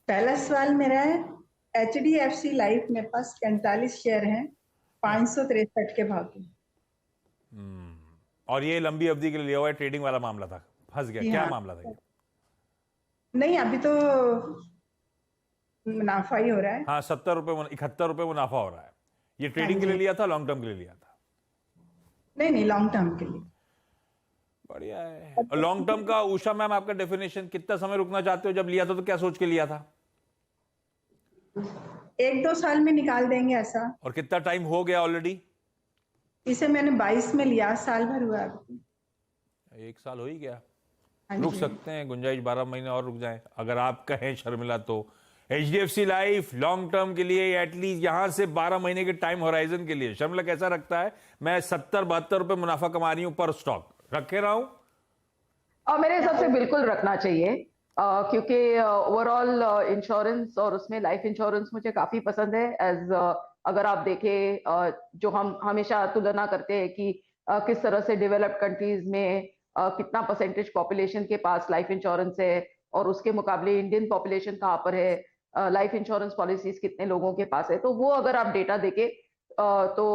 पहला सवाल मेरा है, HDFC लाइफ मेरे पास 45 शेयर हैं 563 के भाव के। और ये लंबी अवधि के लिए लिया हुआ है, ट्रेडिंग वाला मामला था, फंस गया, जी क्या हाँ। मामला था ये? नहीं, अभी तो मुनाफा ही हो रहा है। हाँ, 71 रुपए मुनाफा हो रहा है। ये ट्रेडिंग के लिए लिया था, लॉन्ग टर्म के लिए लिया था? नहीं नहीं, लॉन्ग टर्म के लिए। बढ़िया है। और लॉन्ग टर्म का उषा मैम आपका डेफिनेशन, कितना समय रुकना चाहते हो? जब लिया था तो क्या सोच के लिया था? 1-2 साल में निकाल देंगे ऐसा। और कितना टाइम हो गया ऑलरेडी? इसे मैंने 22 में लिया, साल भर हुआ अभी। 1 साल हो ही गया। हाँ रुक जी। सकते हैं, गुंजाइश 12 महीने और रुक जाएं अगर आप कहें शर्मिला तो। HDFC लाइफ लॉन्ग टर्म के लिए एटलीस्ट यहां से 12 महीने के टाइम होराइजन के लिए शर्मिला कैसा रखता है? मैं 70-72 रुपए मुनाफा कमा रही हूं पर स्टॉक, रखे रहा हूं? और मेरे हिसाब से बिल्कुल रखना चाहिए, क्योंकि ओवरऑल इंश्योरेंस और उसमें लाइफ इंश्योरेंस मुझे काफी पसंद है। एज अगर आप देखें, जो हम हमेशा तुलना करते हैं कि किस तरह से डेवलप्ड कंट्रीज में कितना परसेंटेज पॉपुलेशन के पास लाइफ इंश्योरेंस है और उसके मुकाबले इंडियन पॉपुलेशन कहाँ पर है, लाइफ इंश्योरेंस पॉलिसीज कितने लोगों के पास है, तो वो अगर आप डेटा देखें तो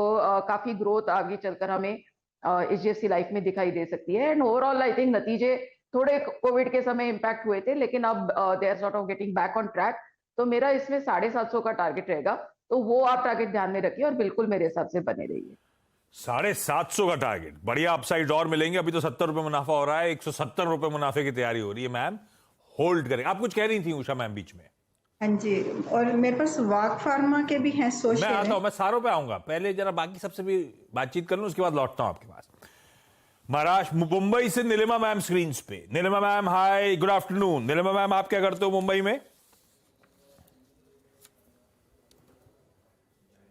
काफी ग्रोथ आगे चलकर हमें HDFC लाइफ में दिखाई दे सकती है। एंड ओवरऑल आई थिंक नतीजे थोड़े कोविड के समय इम्पैक्ट हुए थे, लेकिन अब they are sort of getting back on track. तो मेरा इसमें 750 का टारगेट रहेगा, तो वो आप टारगेट ध्यान में रखिए और बिल्कुल मेरे हिसाब से बने रहिए। 750 का टारगेट, बढ़िया अपसाइड और मिलेंगे। अभी तो 70 रुपए मुनाफा हो रहा है, 170 रुपए मुनाफे की तैयारी हो रही है। मैम होल्ड करें। आप कुछ कह रही थी उषा मैम बीच में? हाँ जी, और मेरे पास वाक फार्मा के भी हैं 100 मैं शेयर आता हैं। हूं, मैं सारों पे आऊंगा, पहले जरा बाकी सबसे भी बातचीत कर लूं, उसके बाद लौटता हूं आपके पास। महाराष्ट्र मुंबई से नीलिमा मैम स्क्रीन पे। Neelima ma'am hi, good afternoon. Neelima ma'am आप क्या करते हो मुंबई में?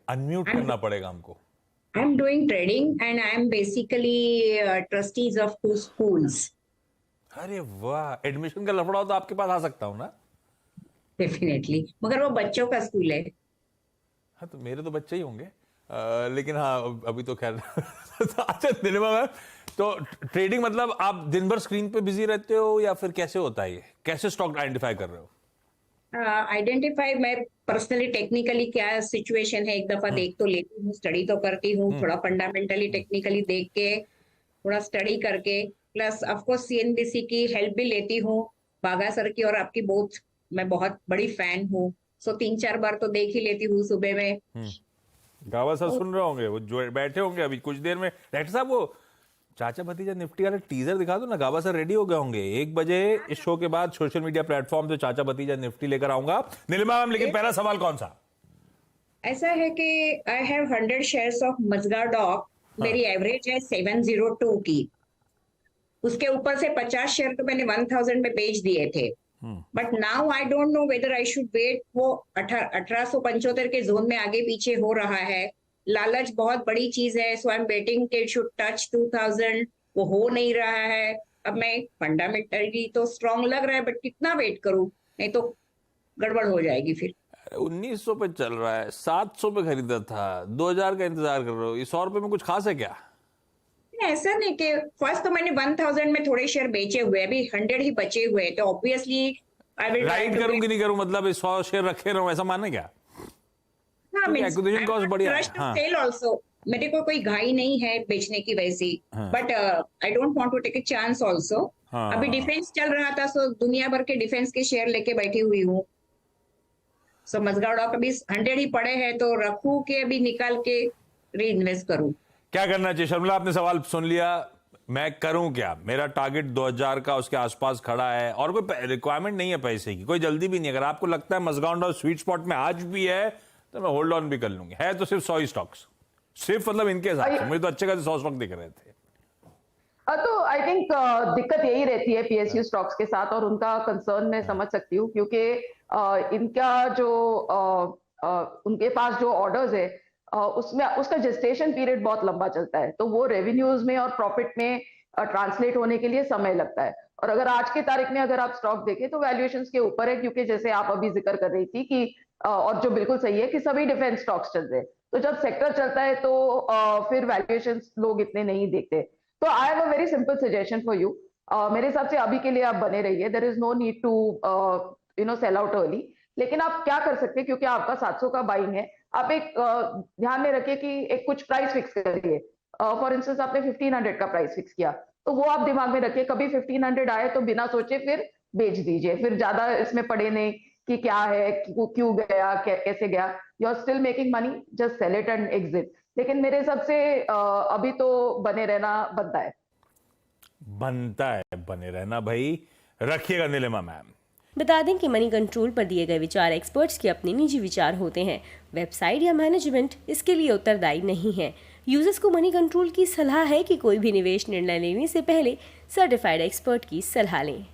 अनम्यूट करना पड़ेगा हमको। I'm doing trading and I am basically trustees of 2 schools. अरे वाह, एडमिशन का लफड़ा हो तो आपके पास आ सकता हूं ना? Definitely. मगर वो बच्चों का स्कूल है। हाँ, तो मेरे तो बच्चे ही होंगे, लेकिन हाँ अभी तो खैर अच्छा नीलिमा मैम, तो ट्रेडिंग मतलब आप दिन भर स्क्रीन पे बिजी रहते हो या फिर कैसे होता है? ये कैसे स्टॉक आइडेंटिफाई कर रहे हो? आइडेंटिफाई मैं पर्सनली टेक्निकली क्या सिचुएशन है एक दफा देख तो लेती हूँ, स्टडी तो करती हूँ, थोड़ा फंडामेंटली टेक्निकली देख के थोड़ा स्टडी करके, प्लस ऑफ कोर्स CNBC की हेल्प भी लेती हूँ, बागा सर की और आपकी बोथ मैं बहुत बड़ी फैन हूँ। सो 3-4 बार तो देख ही लेती हूँ सुबह में। गावा सर सुन रहे होंगे, वो जो बैठे होंगे अभी कुछ देर में। डॉक्टर साहब वो चाचा भतीजा निफ्टी वाला टीजर दिखा दो ना, गावा सर रेडी हो गए होंगे। 1 बजे इस शो के बाद सोशल मीडिया प्लेटफॉर्म पे चाचा भतीजा निफ्टी लेकर आऊंगा। नीलिमा मैम, लेकिन पहला सवाल कौन सा? ऐसा है कि आई हैव 100 शेयर्स ऑफ मजगाडॉक, मेरी एवरेज है 702 की। उसके ऊपर से 50 शेयर तो मैंने 1000 में बेच दिए थे, but now I don't know whether I should wait. वो 1875 के जोन में आगे पीछे हो रहा है, लालच बहुत बड़ी चीज है, so I am waiting it should touch 2000। वो हो नहीं रहा है। अब मैं फंडामेंटली तो स्ट्रांग लग रहा है, बट कितना वेट करूं, नहीं तो गड़बड़ हो जाएगी फिर। 1900 पे चल रहा है, 700 पे खरीदा था, 2000 का इंतजार कर रहे हो। ये 100 रुपए में कुछ खास है क्या? ऐसा नहीं कि फर्स्ट तो मैंने 1000 में थोड़े शेयर बेचे हुए, अभी 100 ही बचे हुए, तो ऑब्वियसली आई विल राइट करूं कि नहीं करूं, मतलब 100 शेयर रखे रहूं, ऐसा माने क्या? एक्विजिशन कॉस्ट बढ़िया है। हाँ। सेल आल्सो, मेरे को कोई घाई नहीं है बेचने की वैसी, but I don't want to take a chance also. अभी डिफेंस चल रहा था, सो दुनिया भर के डिफेंस के शेयर लेके बैठी हुई हूँ। सो मजगाडॉक अभी 100 ही पड़े हैं, तो रखूं कि अभी निकाल के री इन्वेस्ट करूं? क्या करना चाहिए? शर्मिला आपने सवाल सुन लिया, मैं करूं क्या? मेरा टारगेट 2000 का उसके आसपास खड़ा है और कोई रिक्वायरमेंट नहीं है पैसे की, कोई जल्दी भी नहीं। अगर आपको लगता है मजगाडॉक स्वीट स्पॉट में आज भी है तो मैं होल्ड ऑन भी कर लूंगी। है तो सिर्फ 100 स्टॉक्स, सिर्फ मतलब इनके हिसाब से मुझे तो अच्छे खासे 100 स्टॉक दिख रहे थे। तो आई थिंक दिक्कत यही रहती है PSU स्टॉक्स के साथ, और उनका कंसर्न मैं समझ सकती हूँ, क्योंकि इनका जो उनके पास जो ऑर्डर्स है उसमें उसका जेस्टेशन पीरियड बहुत लंबा चलता है, तो वो रेवेन्यूज में और प्रॉफिट में ट्रांसलेट होने के लिए समय लगता है। और अगर आज के तारीख में अगर आप स्टॉक देखें तो वैल्यूएशंस के ऊपर है, क्योंकि जैसे आप अभी जिक्र कर रही थी कि और जो बिल्कुल सही है कि सभी डिफेंस स्टॉक्स चल रहे हैं, तो जब सेक्टर चलता है तो फिर वैल्यूएशंस लोग इतने नहीं देखते। तो I have a very simple suggestion for you. मेरे हिसाब से अभी के लिए आप बने रहिए, there is no need to sell out early. लेकिन आप क्या कर सकते हैं, क्योंकि आपका 700 का बाइंग है, आप एक ध्यान में रखिए कि एक कुछ प्राइस फिक्स करिए। फॉर इंस्टेंस आपने 1500 का प्राइस फिक्स किया, तो वो आप दिमाग में रखिए, कभी 1500 आए तो बिना सोचे फिर बेच दीजिए, फिर ज्यादा इसमें पड़े नहीं कि क्या है, क्यों गया, कैसे गया। You are still making money, just sell it and exit. लेकिन मेरे हिसाब से अभी तो बने रहना बनता है बने रहना भाई। रखिएगा नीलिमा मैम। बता दें कि मनी कंट्रोल पर दिए गए विचार एक्सपर्ट्स के अपने निजी विचार होते हैं। वेबसाइट या मैनेजमेंट इसके लिए उत्तरदायी नहीं है। यूजर्स को मनी कंट्रोल की सलाह है कि कोई भी निवेश निर्णय लेने से पहले सर्टिफाइड एक्सपर्ट की सलाह लें।